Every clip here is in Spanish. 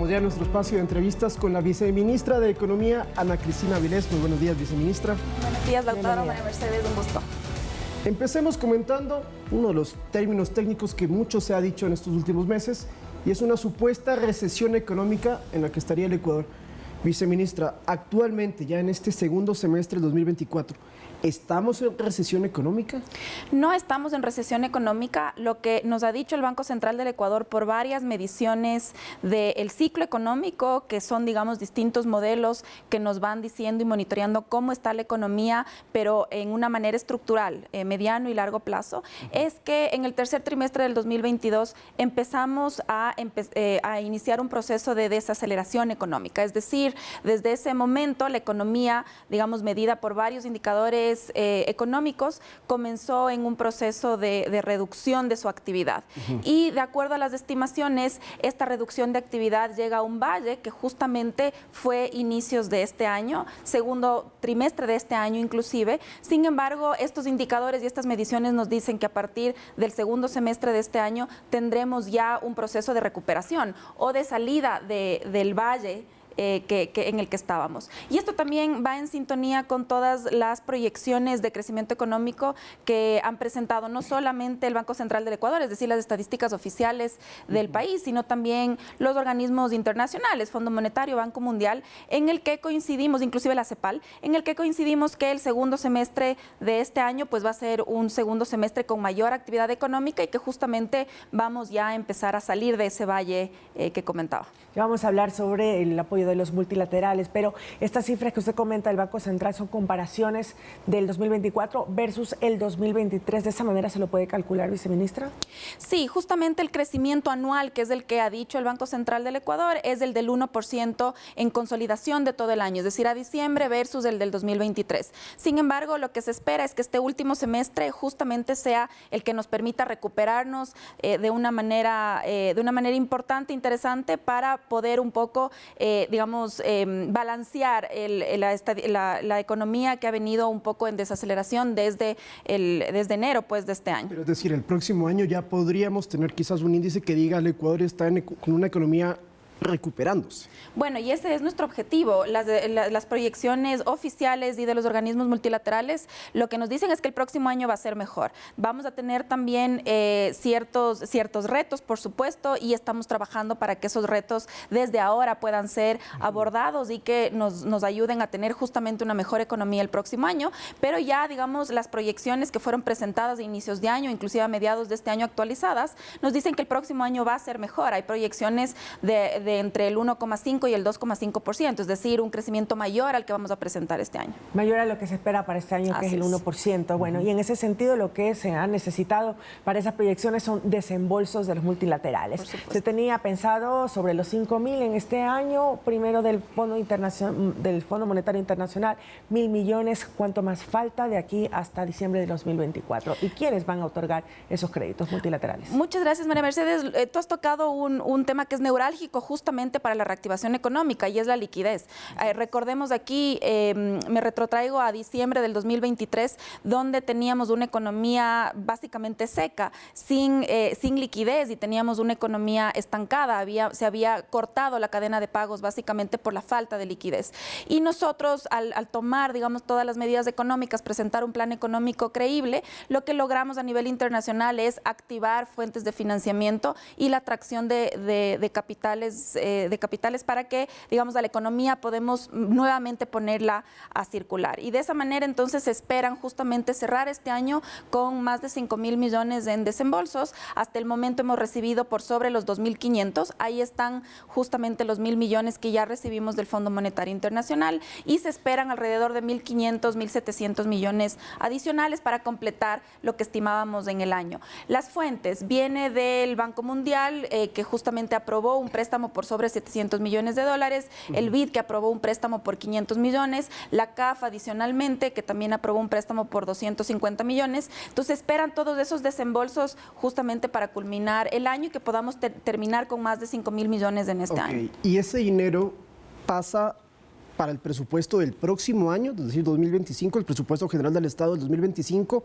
Entramos ya a nuestro espacio de entrevistas con la viceministra de Economía, Ana Cristina Vilés. Muy buenos días, viceministra. Buenos días, doctora María Mercedes, un gusto. Empecemos comentando uno de los términos técnicos que mucho se ha dicho en estos últimos meses, y es una supuesta recesión económica en la que estaría el Ecuador. Viceministra, actualmente, ya en este segundo semestre del 2024, ¿estamos en recesión económica? No estamos en recesión económica. Lo que nos ha dicho el Banco Central del Ecuador por varias mediciones del ciclo económico, que son, digamos, distintos modelos que nos van diciendo y monitoreando cómo está la economía, pero en una manera estructural, mediano y largo plazo, es que en el tercer trimestre del 2022 empezamos a iniciar un proceso de desaceleración económica. Es decir, desde ese momento la economía, digamos, medida por varios indicadores económicos, comenzó en un proceso de reducción de su actividad. Y de acuerdo a las estimaciones, esta reducción de actividad llega a un valle que justamente fue inicios de este año, segundo trimestre de este año inclusive. Sin embargo, estos indicadores y estas mediciones nos dicen que a partir del segundo semestre de este año tendremos ya un proceso de recuperación o de salida del valle en el que estábamos. Y esto también va en sintonía con todas las proyecciones de crecimiento económico que han presentado no solamente el Banco Central del Ecuador, es decir, las estadísticas oficiales del país, sino también los organismos internacionales, Fondo Monetario, Banco Mundial, en el que coincidimos, inclusive la CEPAL, en el que coincidimos que el segundo semestre de este año pues va a ser un segundo semestre con mayor actividad económica y que justamente vamos ya a empezar a salir de ese valle que comentaba. Ya vamos a hablar sobre el apoyo de los multilaterales, pero estas cifras que usted comenta del Banco Central son comparaciones del 2024 versus el 2023. ¿De esa manera se lo puede calcular, viceministra? Sí, justamente el crecimiento anual, que es el que ha dicho el Banco Central del Ecuador, es el del 1% en consolidación de todo el año, es decir, a diciembre versus el del 2023. Sin embargo, lo que se espera es que este último semestre justamente sea el que nos permita recuperarnos de una manera importante, interesante, para poder un poco, digamos, balancear la economía que ha venido un poco en desaceleración desde enero pues, de este año. Pero es decir, el próximo año ya podríamos tener quizás un índice que diga el Ecuador está con una economía recuperándose. Bueno, y ese es nuestro objetivo. Las proyecciones oficiales y de los organismos multilaterales lo que nos dicen es que el próximo año va a ser mejor. Vamos a tener también ciertos retos, por supuesto, y estamos trabajando para que esos retos desde ahora puedan ser abordados y que nos ayuden a tener justamente una mejor economía el próximo año, pero ya, digamos, las proyecciones que fueron presentadas a inicios de año, inclusive a mediados de este año actualizadas, nos dicen que el próximo año va a ser mejor. Hay proyecciones de entre el 1,5 y el 2,5%, es decir, un crecimiento mayor al que vamos a presentar este año. Mayor a lo que se espera para este año, que es el 1%. Bueno, y en ese sentido lo que se ha necesitado para esas proyecciones son desembolsos de los multilaterales. Se tenía pensado sobre los 5.000 en este año, primero del Fondo Monetario Internacional, 1.000 millones. ¿Cuánto más falta de aquí hasta diciembre de 2024? ¿Y quiénes van a otorgar esos créditos multilaterales? Muchas gracias, María Mercedes. Tú has tocado un tema que es neurálgico justamente para la reactivación económica, y es la liquidez. Recordemos aquí, me retrotraigo a diciembre del 2023, donde teníamos una economía básicamente seca, sin liquidez, y teníamos una economía estancada. Se había cortado la cadena de pagos básicamente por la falta de liquidez. Y nosotros, al tomar, digamos, todas las medidas económicas, presentar un plan económico creíble, lo que logramos a nivel internacional es activar fuentes de financiamiento y la atracción de capitales para que, digamos, a la economía podemos nuevamente ponerla a circular. Y de esa manera, entonces, se esperan justamente cerrar este año con más de 5.000 millones en desembolsos. Hasta el momento hemos recibido por sobre los 2.500. Ahí están justamente los 1.000 millones que ya recibimos del Fondo Monetario Internacional, y se esperan alrededor de 1.500, 1.700 millones adicionales para completar lo que estimábamos en el año. Las fuentes viene del Banco Mundial, que justamente aprobó un préstamo por sobre 700 millones de dólares, el BID, que aprobó un préstamo por 500 millones, la CAF adicionalmente, que también aprobó un préstamo por 250 millones. Entonces esperan todos esos desembolsos justamente para culminar el año y que podamos terminar con más de 5.000 millones en este año. ¿Y ese dinero pasa para el presupuesto del próximo año, es decir, 2025, el presupuesto general del Estado del 2025,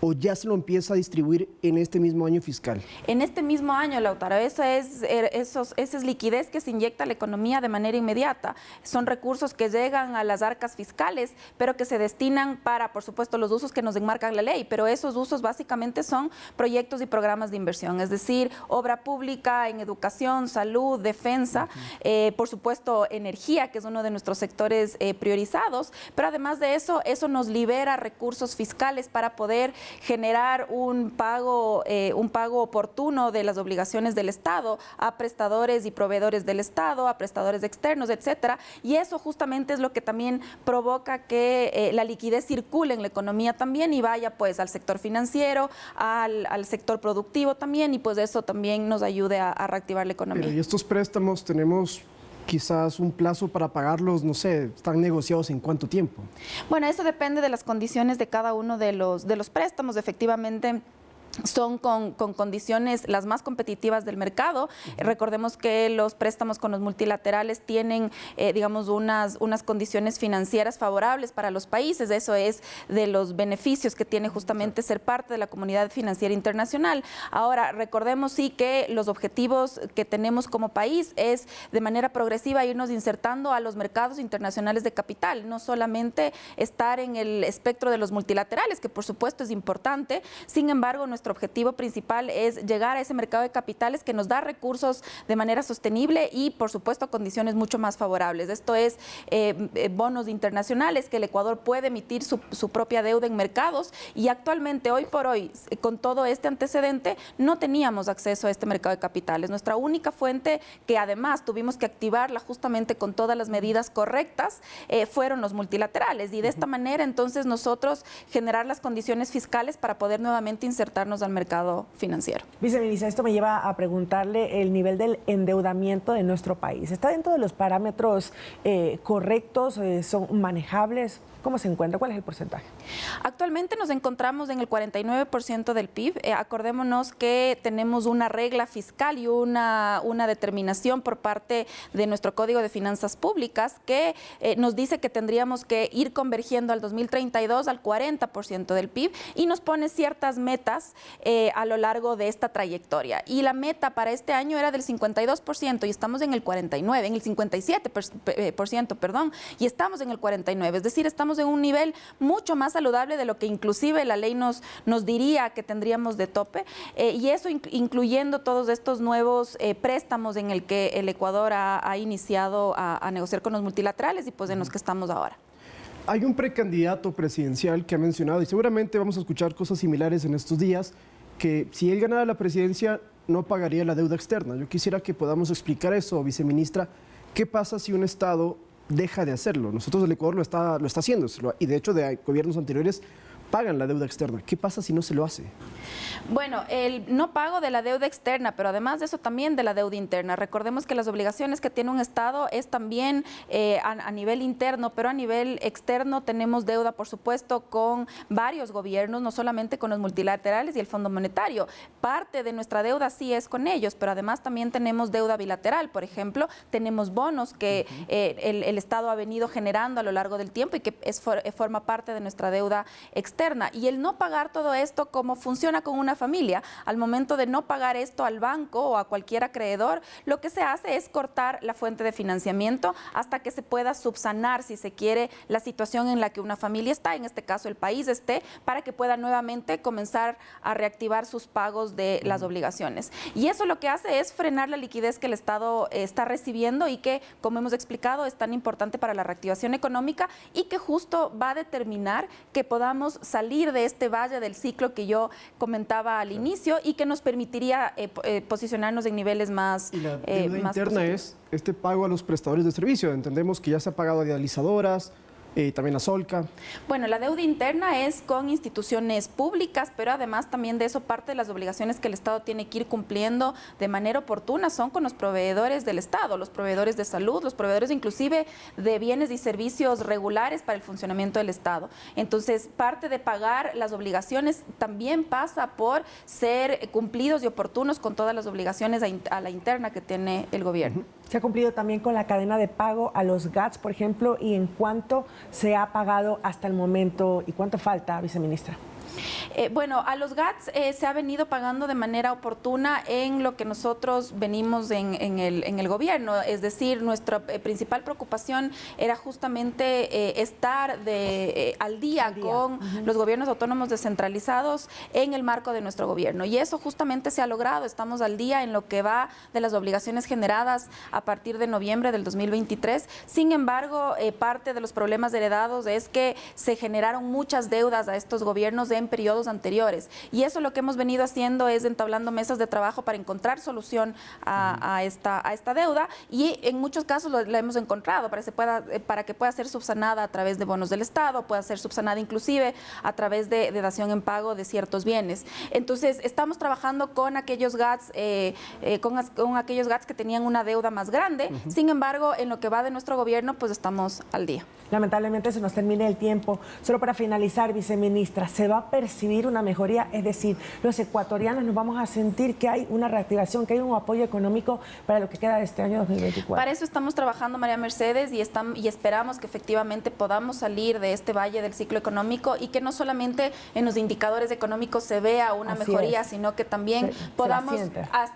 ¿O ya se lo empieza a distribuir en este mismo año fiscal? En este mismo año, Lautaro, esa es liquidez que se inyecta a la economía de manera inmediata. Son recursos que llegan a las arcas fiscales, pero que se destinan para, por supuesto, los usos que nos enmarca la ley, pero esos usos básicamente son proyectos y programas de inversión, es decir, obra pública en educación, salud, defensa, por supuesto, energía, que es uno de nuestros sectores priorizados, pero además de eso nos libera recursos fiscales para poder generar un pago oportuno de las obligaciones del Estado a prestadores y proveedores del Estado, a prestadores externos, etcétera. Y eso justamente es lo que también provoca que la liquidez circule en la economía también y vaya pues al sector financiero, al sector productivo también, y pues eso también nos ayude a reactivar la economía. Pero, ¿y estos préstamos tenemos quizás un plazo para pagarlos, no sé, están negociados en cuánto tiempo? Bueno, eso depende de las condiciones de cada uno de los préstamos. Efectivamente, son con condiciones las más competitivas del mercado. Recordemos que los préstamos con los multilaterales tienen, digamos, unas condiciones financieras favorables para los países. Eso es de los beneficios que tiene justamente ser parte de la comunidad financiera internacional. Ahora, recordemos sí que los objetivos que tenemos como país es de manera progresiva irnos insertando a los mercados internacionales de capital, no solamente estar en el espectro de los multilaterales, que por supuesto es importante. Sin embargo, nuestro objetivo principal es llegar a ese mercado de capitales que nos da recursos de manera sostenible y, por supuesto, condiciones mucho más favorables. Esto es bonos internacionales que el Ecuador puede emitir su propia deuda en mercados, y actualmente, hoy por hoy, con todo este antecedente, no teníamos acceso a este mercado de capitales. Nuestra única fuente, que además tuvimos que activarla justamente con todas las medidas correctas, fueron los multilaterales, y de esta manera entonces nosotros generar las condiciones fiscales para poder nuevamente insertarnos al mercado financiero. Viceministra, esto me lleva a preguntarle el nivel del endeudamiento de nuestro país. ¿Está dentro de los parámetros correctos? ¿Son manejables? ¿Cómo se encuentra? ¿Cuál es el porcentaje? Actualmente nos encontramos en el 49% del PIB. Acordémonos que tenemos una regla fiscal y una determinación por parte de nuestro Código de Finanzas Públicas que nos dice que tendríamos que ir convergiendo al 2032 al 40% del PIB, y nos pone ciertas metas a lo largo de esta trayectoria. Y la meta para este año era del 52% y estamos en el 49%, en el 57%, perdón, y estamos en el 49%. Es decir, estamos en un nivel mucho más saludable de lo que inclusive la ley nos diría que tendríamos de tope, y eso incluyendo todos estos nuevos préstamos en el que el Ecuador ha iniciado a negociar con los multilaterales, y pues en los que estamos ahora. Hay un precandidato presidencial que ha mencionado, y seguramente vamos a escuchar cosas similares en estos días, que si él ganara la presidencia no pagaría la deuda externa. Yo quisiera que podamos explicar eso, viceministra. ¿Qué pasa si un Estado deja de hacerlo? Nosotros el Ecuador lo está haciendo, y de hecho de gobiernos anteriores pagan la deuda externa. ¿Qué pasa si no se lo hace? Bueno, el no pago de la deuda externa, pero además de eso también de la deuda interna. Recordemos que las obligaciones que tiene un Estado es también a nivel interno, pero a nivel externo tenemos deuda, por supuesto, con varios gobiernos, no solamente con los multilaterales y el Fondo Monetario. Parte de nuestra deuda sí es con ellos, pero además también tenemos deuda bilateral. Por ejemplo, tenemos bonos que el Estado ha venido generando a lo largo del tiempo y que forma parte de nuestra deuda externa. Y el no pagar todo esto, como funciona con una familia, al momento de no pagar esto al banco o a cualquier acreedor, lo que se hace es cortar la fuente de financiamiento hasta que se pueda subsanar, si se quiere, la situación en la que una familia está, en este caso el país esté, para que pueda nuevamente comenzar a reactivar sus pagos de las obligaciones. Y eso lo que hace es frenar la liquidez que el Estado está recibiendo y que, como hemos explicado, es tan importante para la reactivación económica y que justo va a determinar que podamos salir de este valle del ciclo que yo comentaba al inicio y que nos permitiría posicionarnos en niveles más Y la deuda más interna positivos. es este pago a los prestadores de servicio. Entendemos que ya se ha pagado a dializadoras, también a Solca. Bueno, la deuda interna es con instituciones públicas, pero además también de eso parte de las obligaciones que el Estado tiene que ir cumpliendo de manera oportuna son con los proveedores del Estado, los proveedores de salud, los proveedores inclusive de bienes y servicios regulares para el funcionamiento del Estado. Entonces, parte de pagar las obligaciones también pasa por ser cumplidos y oportunos con todas las obligaciones a la interna que tiene el gobierno. Se ha cumplido también con la cadena de pago a los GATS, por ejemplo, y en cuánto se ha pagado hasta el momento y cuánto falta, viceministra. Bueno, a los GATS se ha venido pagando de manera oportuna en lo que nosotros venimos en el gobierno. Es decir, nuestra principal preocupación era justamente estar al día con los gobiernos autónomos descentralizados en el marco de nuestro gobierno. Y eso justamente se ha logrado. Estamos al día en lo que va de las obligaciones generadas a partir de noviembre del 2023. Sin embargo, parte de los problemas heredados es que se generaron muchas deudas a estos gobiernos en periodos anteriores. Y eso lo que hemos venido haciendo es entablando mesas de trabajo para encontrar solución a esta deuda, y en muchos casos la hemos encontrado para que pueda ser subsanada a través de bonos del Estado, pueda ser subsanada inclusive a través de dación en pago de ciertos bienes. Entonces, estamos trabajando con aquellos GATS, con aquellos GATS que tenían una deuda más grande. Sin embargo, en lo que va de nuestro gobierno, pues estamos al día. Lamentablemente se nos termina el tiempo. Solo para finalizar, viceministra, ¿se va a percibir una mejoría? Es decir, los ecuatorianos nos vamos a sentir que hay una reactivación, que hay un apoyo económico para lo que queda de este año 2024. Para eso estamos trabajando, María Mercedes, y esperamos que efectivamente podamos salir de este valle del ciclo económico y que no solamente en los indicadores económicos se vea una mejoría, sino que también podamos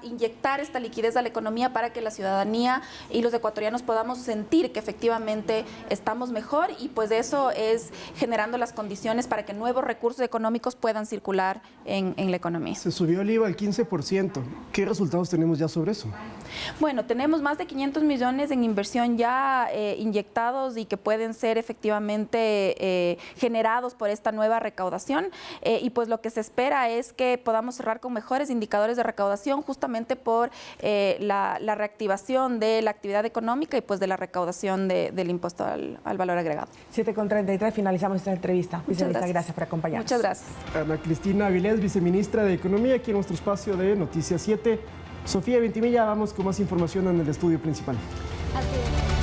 inyectar esta liquidez a la economía para que la ciudadanía y los ecuatorianos podamos sentir que efectivamente estamos mejor, y pues eso es generando las condiciones para que nuevos recursos económicos puedan circular en la economía. Se subió el IVA al 15%. ¿Qué resultados tenemos ya sobre eso? Bueno, tenemos más de 500 millones en inversión ya inyectados y que pueden ser efectivamente generados por esta nueva recaudación, y pues lo que se espera es que podamos cerrar con mejores indicadores de recaudación justamente por la reactivación de la actividad económica y pues de la recaudación del impuesto al valor agregado. 7:33, finalizamos esta entrevista. Viceministra, gracias por acompañarnos. Muchas gracias. Ana Cristina Avilés, viceministra de Economía, aquí en nuestro espacio de Noticias 7. Sofía Ventimilla, vamos con más información en el estudio principal. Así es.